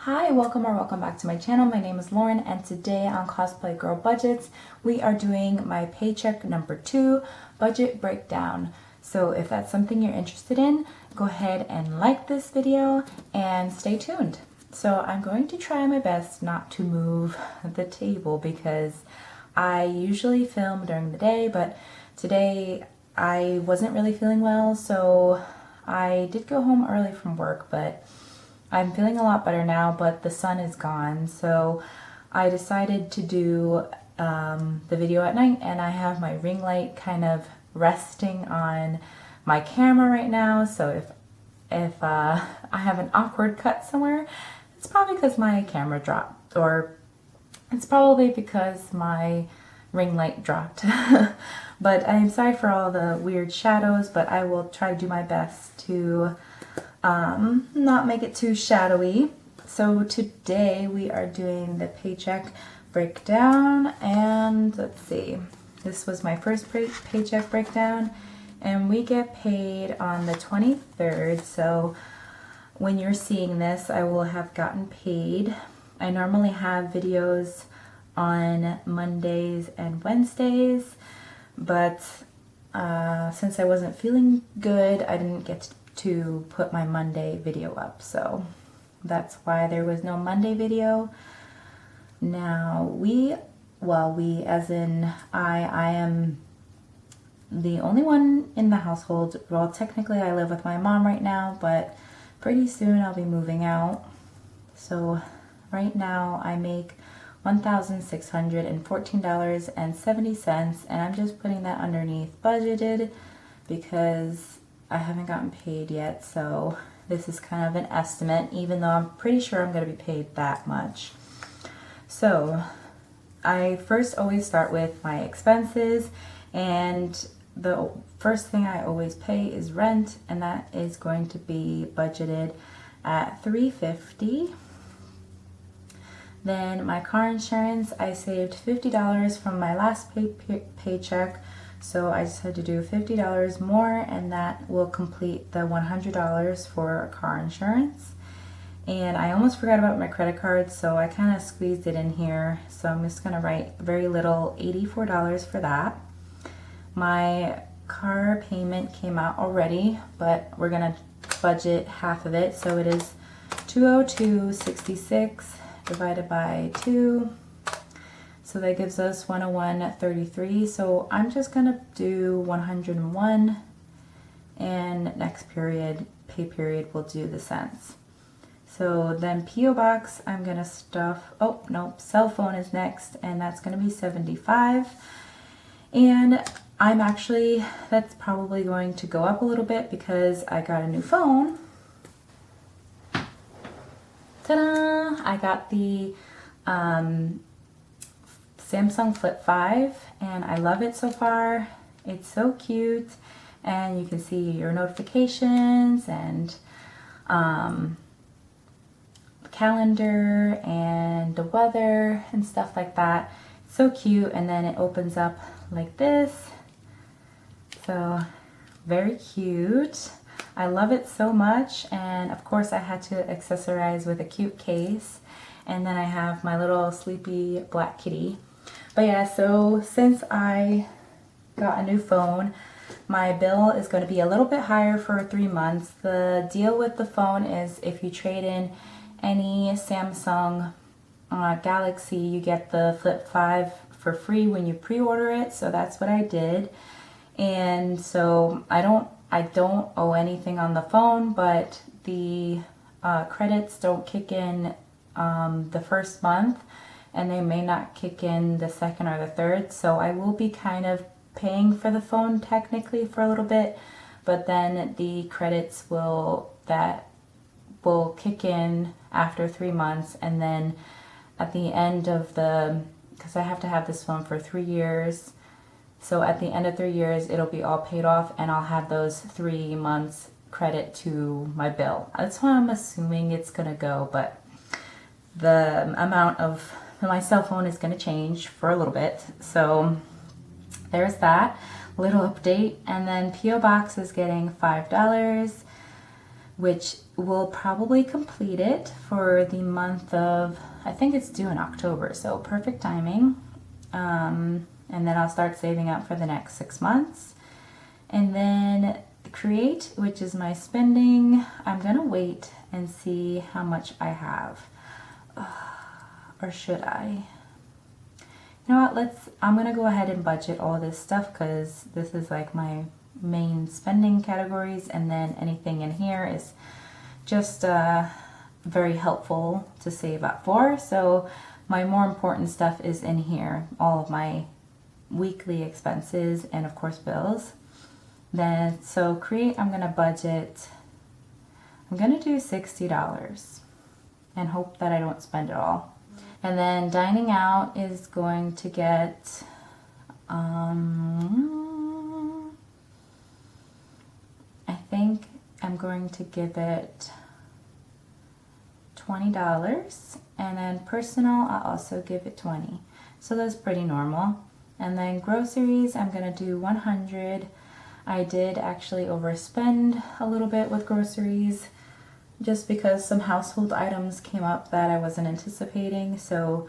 Hi, welcome back to my channel. My name is Lauren and today on Cosplaygirlbudgets we are doing my paycheck number 2 budget breakdown. So if that's something you're interested in, go ahead and like this video and stay tuned. So I'm going to try my best not to move the table because I usually film during the day, but today I wasn't really feeling well, so I did go home early from work, but I'm feeling a lot better now, but the sun is gone, so I decided to do the video at night, and I have my ring light kind of resting on my camera right now, so if I have an awkward cut somewhere, it's probably because my camera dropped, or it's probably because my ring light dropped. But I'm sorry for all the weird shadows, but I will try to do my best to not make it too shadowy. So today we are doing the paycheck breakdown, and let's see, this was my first paycheck breakdown, and we get paid on the 23rd, so when you're seeing this I will have gotten paid. I normally have videos on Mondays and Wednesdays, but since I wasn't feeling good, I didn't get to put my Monday video up, so that's why there was no Monday video. Now we as in I am the only one in the household. Well, technically I live with my mom right now, but pretty soon I'll be moving out. So right now I make $1,614.70, and I'm just putting that underneath budgeted because I haven't gotten paid yet, so this is kind of an estimate, even though I'm pretty sure I'm going to be paid that much. So I first always start with my expenses, and the first thing I always pay is rent, and that is going to be budgeted at $350. Then my car insurance, I saved $50 from my last paycheck, so I just had to do $50 more, and that will complete the $100 for car insurance. And I almost forgot about my credit card, so I kind of squeezed it in here, so I'm just going to write very little, $84 for that. My car payment came out already, but we're going to budget half of it, so it is $202.66 divided by 2. So that gives us $101.33. So I'm just gonna do 101, and next period, pay period, we'll do the cents. So then P.O. Box, I'm gonna stuff, oh no, cell phone is next, and that's gonna be $75. And I'm actually, that's probably going to go up a little bit because I got a new phone. Ta-da! I got the Samsung Flip 5, and I love it so far. It's so cute, and you can see your notifications and the calendar and the weather and stuff like that. It's so cute, and then it opens up like this. So very cute. I love it so much, and of course I had to accessorize with a cute case, and then I have my little sleepy black kitty. But yeah, so since I got a new phone, my bill is going to be a little bit higher for 3 months. The deal with the phone is if you trade in any Samsung Galaxy, you get the Flip 5 for free when you pre-order it, so that's what I did. And so I don't owe anything on the phone, but the credits don't kick in the first month, and they may not kick in the second or the third, so I will be kind of paying for the phone technically for a little bit, but then the credits will kick in after 3 months, and then at the end of because I have to have this phone for 3 years, so at the end of 3 years it'll be all paid off, and I'll have those 3 months credit to my bill. That's how I'm assuming it's gonna go, but the amount of my cell phone is going to change for a little bit. So there's that little update. And then P.O. Box is getting $5. which will probably complete it for the month of, I think it's due in October, so perfect timing. And then I'll start saving up for the next 6 months. And then create, which is my spending, I'm gonna wait and see how much I have. Or should I? You know what, I'm gonna go ahead and budget all this stuff because this is like my main spending categories, and then anything in here is just very helpful to save up for. So my more important stuff is in here, all of my weekly expenses and of course bills. Then so create, I'm gonna budget, I'm gonna do $60 and hope that I don't spend it all. And then dining out is going to get I think I'm going to give it $20, and then personal I'll also give it $20. So that's pretty normal. And then groceries I'm gonna do $100. I did actually overspend a little bit with groceries just because some household items came up that I wasn't anticipating. So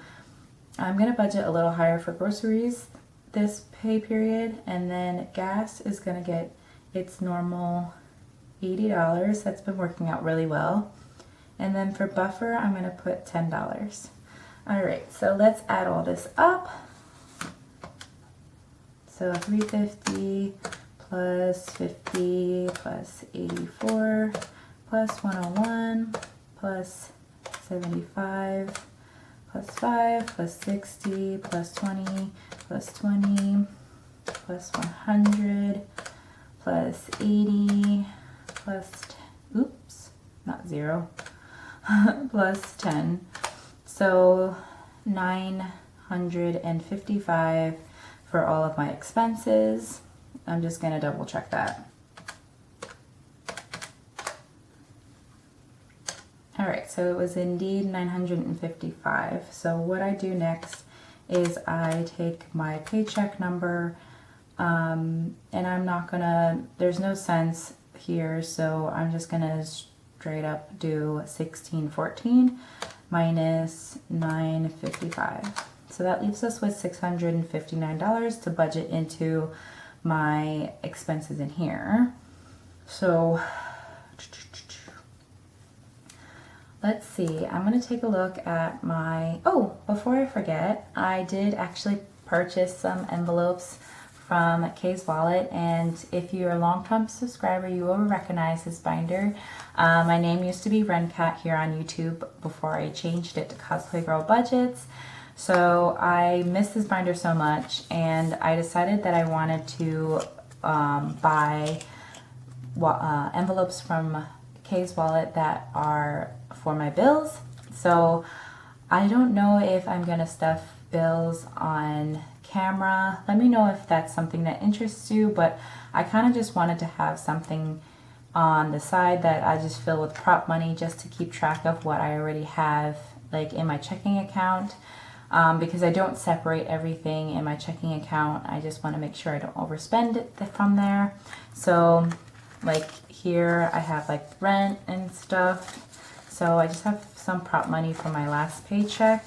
I'm gonna budget a little higher for groceries this pay period. And then gas is gonna get its normal $80. That's been working out really well. And then for buffer, I'm gonna put $10. All right, so let's add all this up. So 350 plus 50 plus 84 plus 101 plus 75 plus 5 plus 60 plus 20 plus 20 plus 100 plus 80 plus, oops, not 0, plus 10. So 955 for all of my expenses. I'm just gonna double check that. All right, so it was indeed 955. So what I do next is I take my paycheck number, and I'm not gonna, there's no cents here, so I'm just gonna straight up do 1614 minus 955. So that leaves us with $659 to budget into my expenses in here. So let's see, I'm gonna take a look at my, oh, before I forget, I did actually purchase some envelopes from Kay's Wallet, and if you're a long-time subscriber, you will recognize this binder. My name used to be Rencat here on YouTube before I changed it to Cosplaygirlbudgets. So I miss this binder so much, and I decided that I wanted to buy envelopes from Kay's Wallet that are for my bills. So I don't know if I'm gonna stuff bills on camera. Let me know if that's something that interests you, but I kind of just wanted to have something on the side that I just fill with prop money just to keep track of what I already have like in my checking account, because I don't separate everything in my checking account. I just want to make sure I don't overspend it from there. So like here I have like rent and stuff, so I just have some prop money from my last paycheck.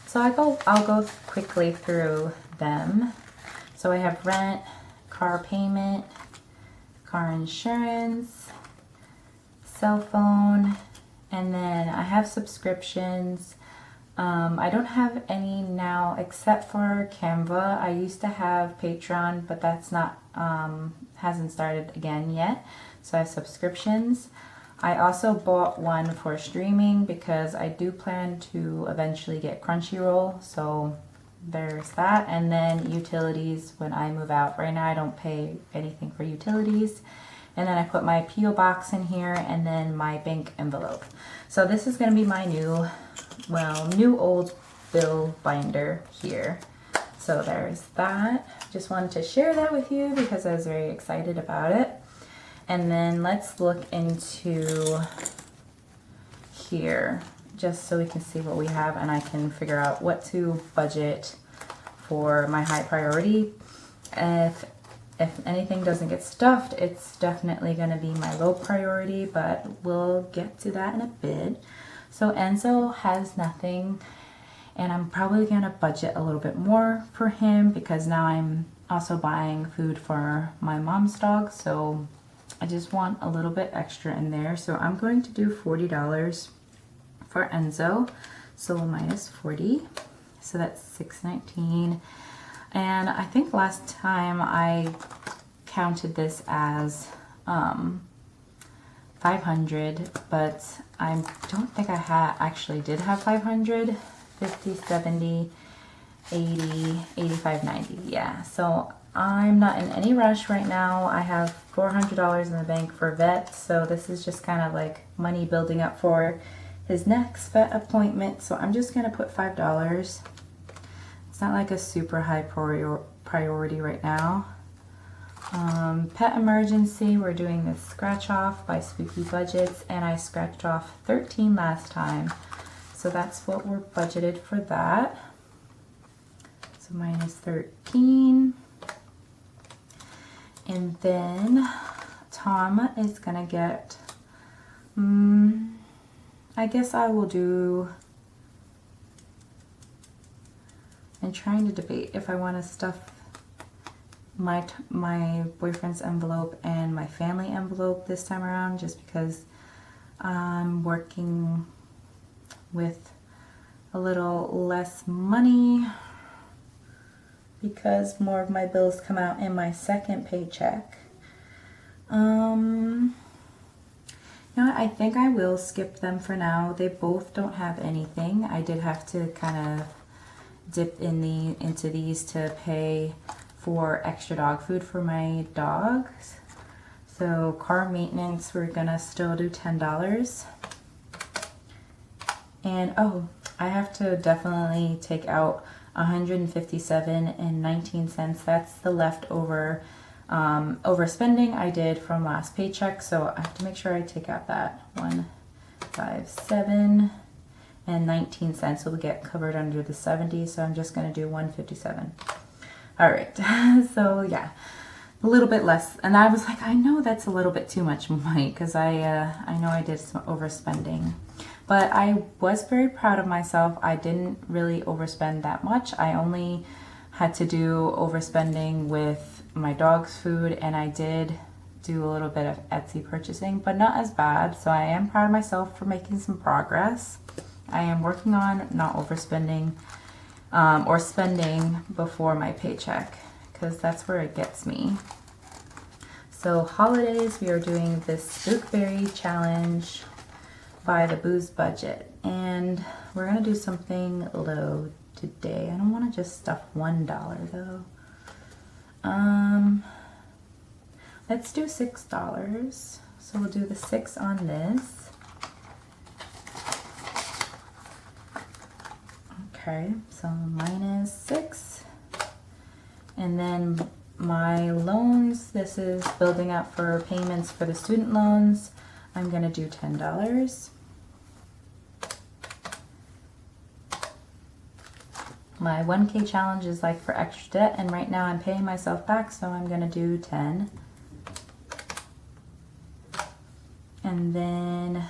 So I'll go quickly through them. So I have rent, car payment, car insurance, cell phone, and then I have subscriptions. I don't have any now except for Canva. I used to have Patreon, but that's not, hasn't started again yet. So I have subscriptions. I also bought one for streaming because I do plan to eventually get Crunchyroll, so there's that. And then utilities when I move out. Right now I don't pay anything for utilities. And then I put my P.O. box in here and then my bank envelope. So this is going to be my new old bill binder here. So there's that. Just wanted to share that with you because I was very excited about it. And then let's look into here just so we can see what we have and I can figure out what to budget for my high priority. If if anything doesn't get stuffed, it's definitely going to be my low priority, but we'll get to that in a bit. So Enzo has nothing, and I'm probably going to budget a little bit more for him because now I'm also buying food for my mom's dog, so I just want a little bit extra in there. So I'm going to do $40 for Enzo, so minus 40, so that's $6.19. And I think last time I counted this as 500, but I don't think I actually did have 500. 50, 70, 80, 85, 90. Yeah, so I'm not in any rush right now. I have $400 in the bank for vet, so this is just kind of like money building up for his next vet appointment. So I'm just gonna put $5. It's not like a super high priority right now. Pet emergency, we're doing this scratch off by Spooky Budgets, and I scratched off 13 last time. So that's what we're budgeted for that. So minus 13. And then Tom is gonna get, I guess I will do, I'm trying to debate if I want to stuff my boyfriend's envelope and my family envelope this time around, just because I'm working with a little less money because more of my bills come out in my second paycheck. You know what, I think I will skip them for now. They both don't have anything. I did have to kind of dip into these to pay for extra dog food for my dogs. So car maintenance, we're gonna still do $10. And oh, I have to definitely take out $157.19. That's the leftover overspending I did from last paycheck. So I have to make sure I take out that $157.19 will get covered under the 70. So I'm just gonna do $157. All right, so yeah, a little bit less. And I was like, I know that's a little bit too much money because I know I did some overspending. But I was very proud of myself. I didn't really overspend that much. I only had to do overspending with my dog's food, and I did do a little bit of Etsy purchasing, but not as bad. So I am proud of myself for making some progress. I am working on not overspending or spending before my paycheck, because that's where it gets me. So holidays, we are doing this Spookberry challenge by the Booze Budget, and we're gonna do something low today. I don't want to just stuff $1 though. Let's do $6. So we'll do the 6 on this. Okay, so minus 6. And then my loans, this is building up for payments for the student loans. I'm gonna do $10. My 1K challenge is like for extra debt, and right now I'm paying myself back, so I'm gonna do 10. And then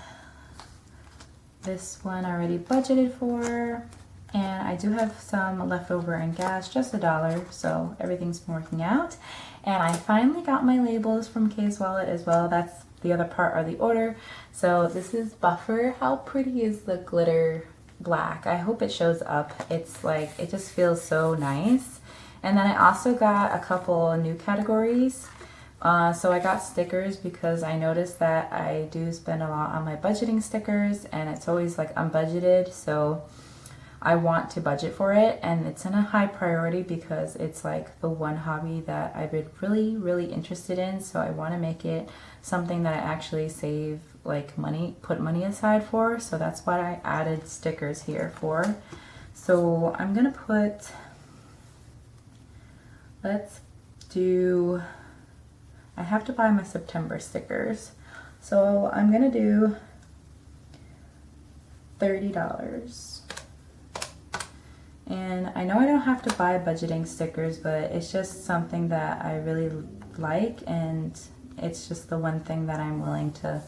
this one I already budgeted for, and I do have some leftover in gas, just $1, so everything's been working out. And I finally got my labels from Kay's Wallet as well. That's the other part of the order. So this is Buffer. How pretty is the glitter black? I hope it shows up. It's like, it just feels so nice. And then I also got a couple new categories. So I got stickers because I noticed that I do spend a lot on my budgeting stickers, and it's always like unbudgeted. So I want to budget for it, and it's in a high priority because it's like the one hobby that I've been really, really interested in. So I want to make it something that I actually save like money, put money aside for. So that's what I added stickers here for. So I'm gonna put, let's do, I have to buy my September stickers. So I'm gonna do $30. And I know I don't have to buy budgeting stickers, but it's just something that I really like, and it's just the one thing that I'm willing to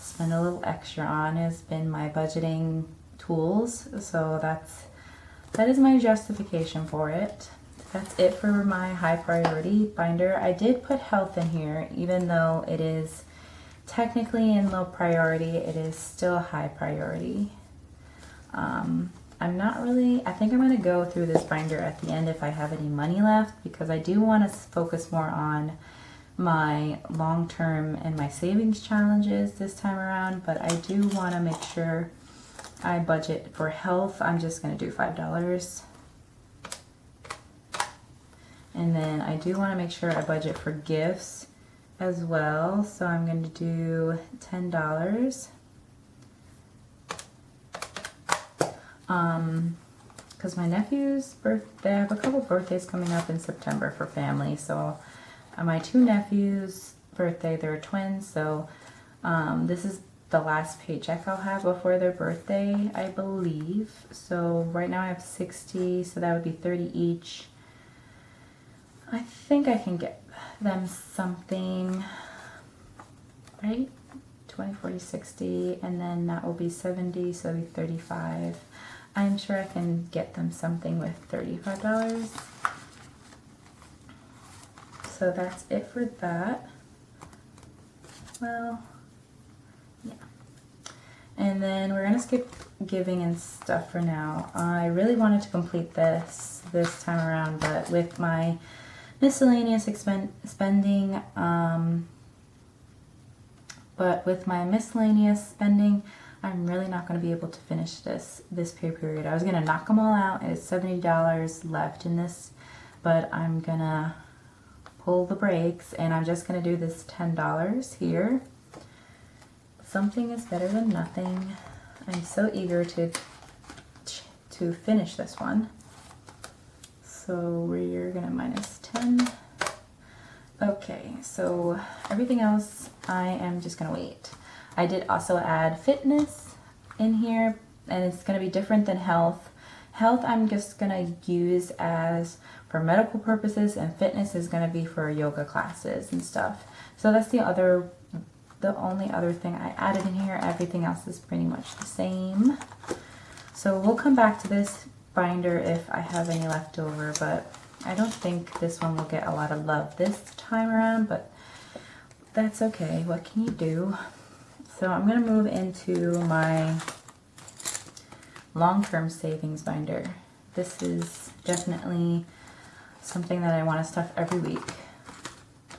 spend a little extra on has been my budgeting tools. So that is my justification for it. That's it for my high priority binder. I did put health in here, even though it is technically in low priority, it is still high priority. I think I'm going to go through this binder at the end if I have any money left, because I do want to focus more on my long-term and my savings challenges this time around, but I do want to make sure I budget for health. I'm just going to do $5. And then I do want to make sure I budget for gifts as well, so I'm going to do $10. Because my nephew's birthday, I have a couple birthdays coming up in September for family. So my two nephews' birthday, they're twins, so this is the last paycheck I'll have before their birthday, I believe. So right now I have 60, so that would be 30 each. I think I can get them something, right? 20, 40, 60, and then that will be 70, so it'll be 35. I'm sure I can get them something with $35. So that's it for that. Well, yeah. And then we're gonna skip giving and stuff for now. I really wanted to complete this time around, but with my miscellaneous spending, I'm really not going to be able to finish this pay period. I was going to knock them all out. It's $70 left in this, but I'm going to pull the brakes, and I'm just going to do this $10 here. Something is better than nothing. I'm so eager to finish this one. So we're going to minus 10. Okay, so everything else I am just going to wait. I did also add fitness in here, and it's going to be different than health. Health I'm just going to use as for medical purposes, and fitness is going to be for yoga classes and stuff. So that's the only other thing I added in here. Everything else is pretty much the same. So we'll come back to this binder if I have any left over, but I don't think this one will get a lot of love this time around, but that's okay. What can you do? So I'm going to move into my long-term savings binder. This is definitely something that I want to stuff every week.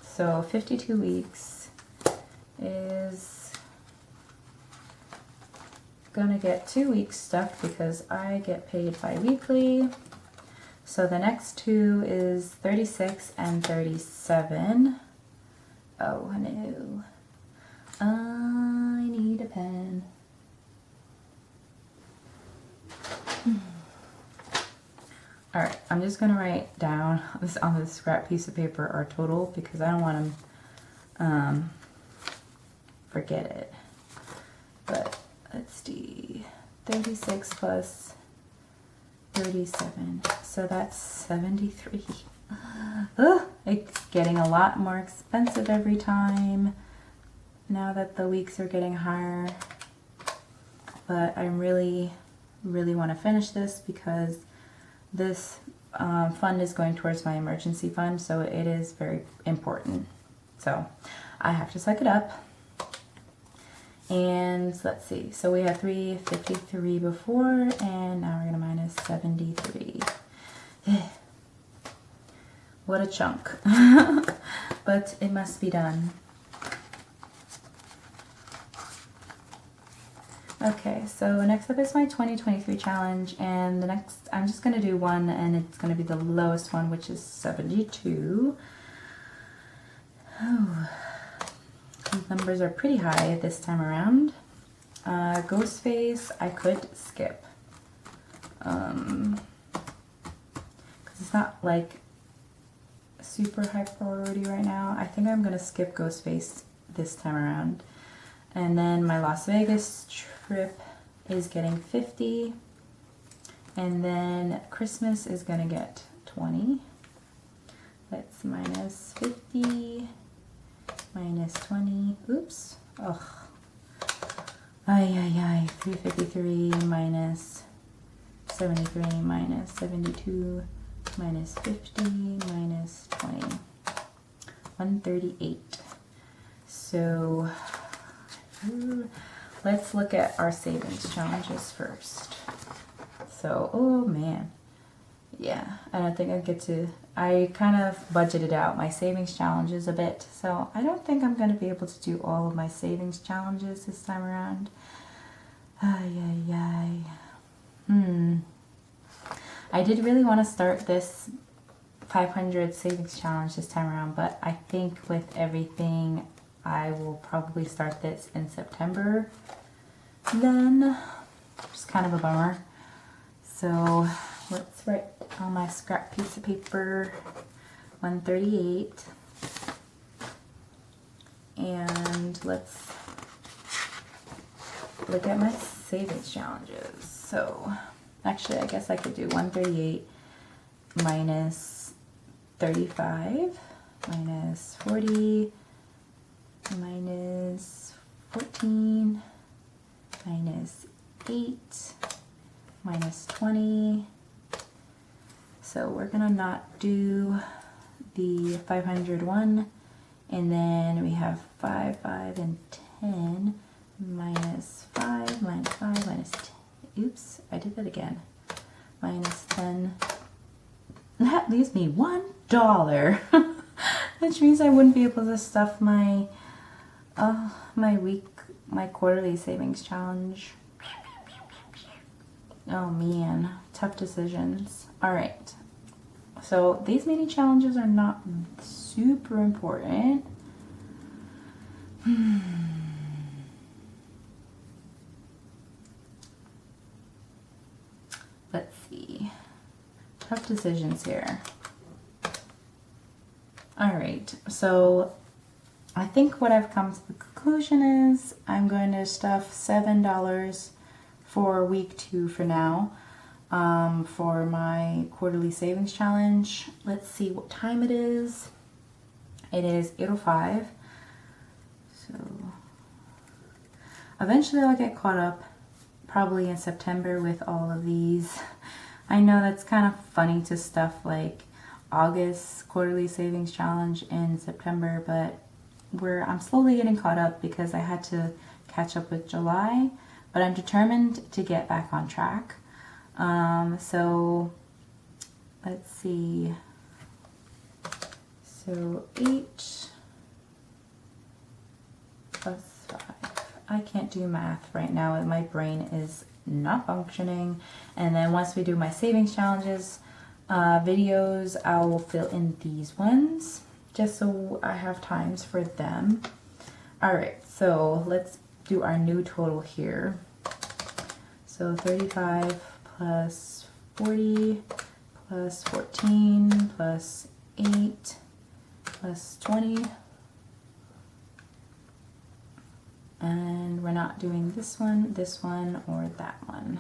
So 52 weeks is gonna get 2 weeks stuffed because I get paid bi-weekly. So the next two is 36 and 37. Oh no. I need a pen. Alright, I'm just going to write down this on this scrap piece of paper our total because I don't want to forget it. But let's see, 36 plus 37, so that's 73. It's getting a lot more expensive every time now that the weeks are getting higher, but I really want to finish this because this fund is going towards my emergency fund, so it is very important. So I have to suck it up. And let's see, so we had 353 before, and now we're gonna minus 73. What a chunk. But it must be done. Okay, so next up is my 2023 challenge, and the next, I'm just going to do one, and it's going to be the lowest one, which is 72. Oh, these numbers are pretty high this time around. Ghostface, I could skip. Because it's not like super high priority right now. I think I'm going to skip Ghostface this time around. And then my Las Vegas trip is getting 50. And then Christmas is gonna get 20. That's minus 50, minus 20, oops, ugh. Ay, 353 minus 73 minus 72 minus 50 minus 20, 138. So let's look at our savings challenges first. So, oh man, yeah, I don't think I get to, I kind of budgeted out my savings challenges a bit, so I don't think I'm going to be able to do all of my savings challenges this time around. I did really want to start this 500 savings challenge this time around, but I think with everything, I will probably start this in September then, which is kind of a bummer. So let's write on my scrap piece of paper 138, and let's look at my savings challenges. So actually, I guess I could do 138 minus 35 minus 40 minus 14 minus 8 minus 20. So we're gonna not do the 500 one, and then we have 5, 5, and 10 minus 5 minus 5 minus 10. Oops, I did that again. Minus 10. That leaves me $1, which means I wouldn't be able to stuff my my quarterly savings challenge. Oh man, tough decisions. All right, so these mini challenges are not super important. Let's see, tough decisions here. All right, so I think what I've come to the conclusion is I'm going to stuff $7 for week 2 for now, for my quarterly savings challenge. Let's see what time it is. It is 8:05. So eventually I'll get caught up, probably in September, with all of these. I know that's kind of funny to stuff like August quarterly savings challenge in September, but I'm slowly getting caught up because I had to catch up with July, but I'm determined to get back on track. So let's see. So 8 plus 5. I can't do math right now. My brain is not functioning. And then once we do my savings challenges videos, I will fill in these ones just so I have times for them. All right, so let's do our new total here. So 35 plus 40 plus 14 plus 8 plus 20. And we're not doing this one, or that one.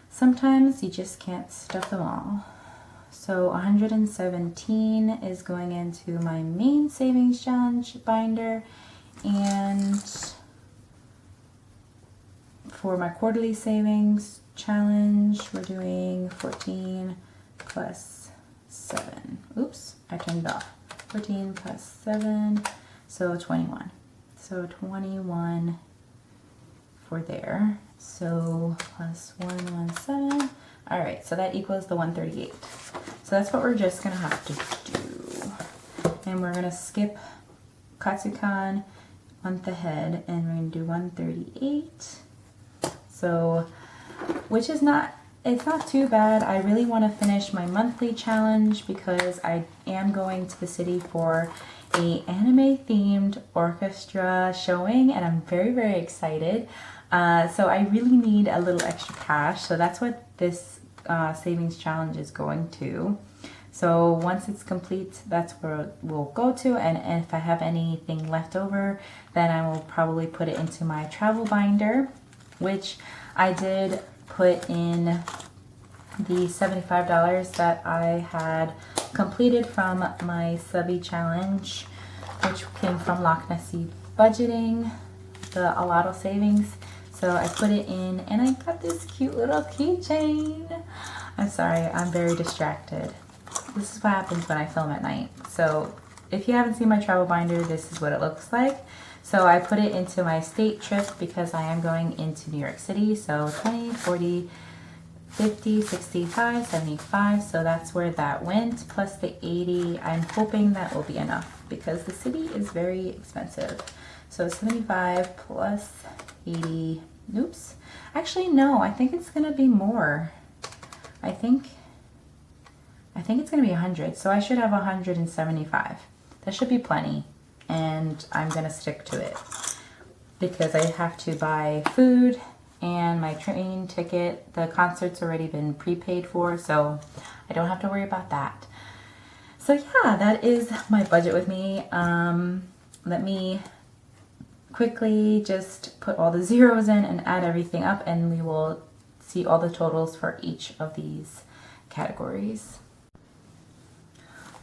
Sometimes you just can't stuff them all. So 117 is going into my main savings challenge binder, and for my quarterly savings challenge, we're doing 14 plus 7. Oops, I turned it off. 14 plus 7, so 21. So 21 for there. So plus 117. All right, so that equals the 138. So that's what we're just gonna have to do. And we're gonna skip Katsukan month ahead, and we're gonna do 138. So, which is not, it's not too bad. I really want to finish my monthly challenge because I am going to the city for a anime themed orchestra showing, and I'm very, very excited. So I really need a little extra cash. So that's what this savings challenge is going to. So once it's complete, that's where we'll go to. And if I have anything left over, then I will probably put it into my travel binder, which I did put in the $75 that I had completed from my subby challenge, which came from Loch Nessie Budgeting, the Alotto savings. So I put it in and I got this cute little keychain. I'm sorry, I'm very distracted. This is what happens when I film at night. So if you haven't seen my travel binder, this is what it looks like. So I put it into my state trip because I am going into New York City. So 20, 40, 50, 65, 75. So that's where that went. Plus the 80. I'm hoping that will be enough because the city is very expensive. So 75 plus 80. Oops. Actually, no, I think it's going to be more. I think it's going to be 100. So I should have 175. That should be plenty. And I'm going to stick to it because I have to buy food and my train ticket. The concert's already been prepaid for, so I don't have to worry about that. So yeah, that is my budget with me. Let me quickly just put all the zeros in and add everything up, and we will see all the totals for each of these categories.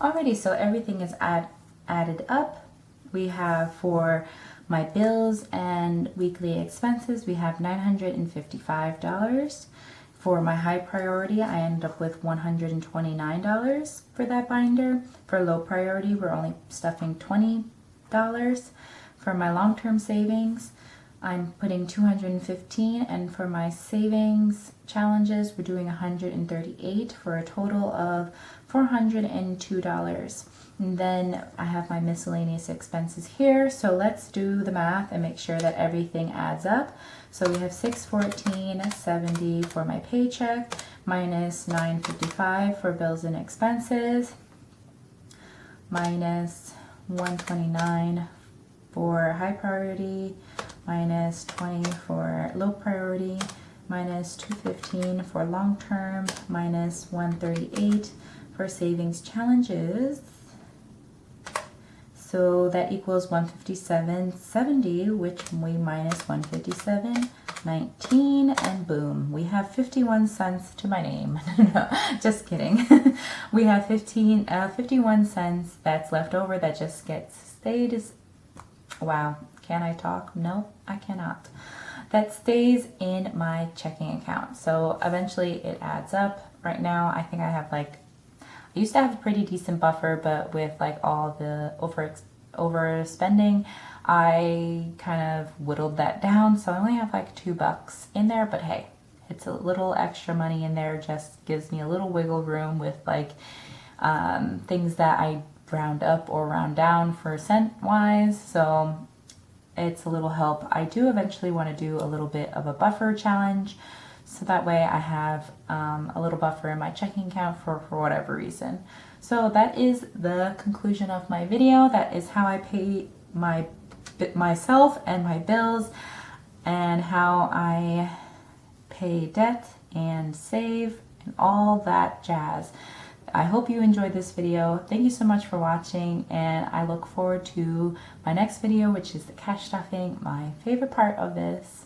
Alrighty, so everything is added up. We have for my bills and weekly expenses, we have $955. For my high priority, I end up with $129 for that binder. For low priority, we're only stuffing $20. For my long-term savings, I'm putting $215, and for my savings challenges, we're doing $138 for a total of $402. And then I have my miscellaneous expenses here. So let's do the math and make sure that everything adds up. So we have $614.70 for my paycheck, minus $955 for bills and expenses, minus $129 for high priority, minus $20 for low priority, minus $215 for long term, minus $138 for savings challenges. So that equals $157.70, which we minus $157.19, and boom, we have 51 cents to my name. No, just kidding. We have 51 cents that's left over that just gets stayed. Wow, can I talk? No, I cannot. That stays in my checking account. So eventually it adds up. Right now, I think I have I used to have a pretty decent buffer, but with all the overspending, I kind of whittled that down. So I only have $2 in there, but hey, it's a little extra money in there. Just gives me a little wiggle room with things that I round up or round down for cent wise. So it's a little help. I do eventually want to do a little bit of a buffer challenge. So that way I have a little buffer in my checking account for whatever reason. So that is the conclusion of my video. That is how I pay myself and my bills, and how I pay debt and save and all that jazz. I hope you enjoyed this video. Thank you so much for watching, and I look forward to my next video, which is the cash stuffing, my favorite part of this.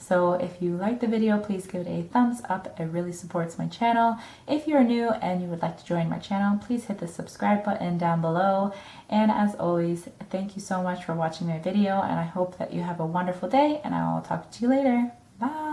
So if you liked the video, please give it a thumbs up. It really supports my channel. If you're new and you would like to join my channel, please hit the subscribe button down below. And as always, thank you so much for watching my video, and I hope that you have a wonderful day, and I will talk to you later. Bye!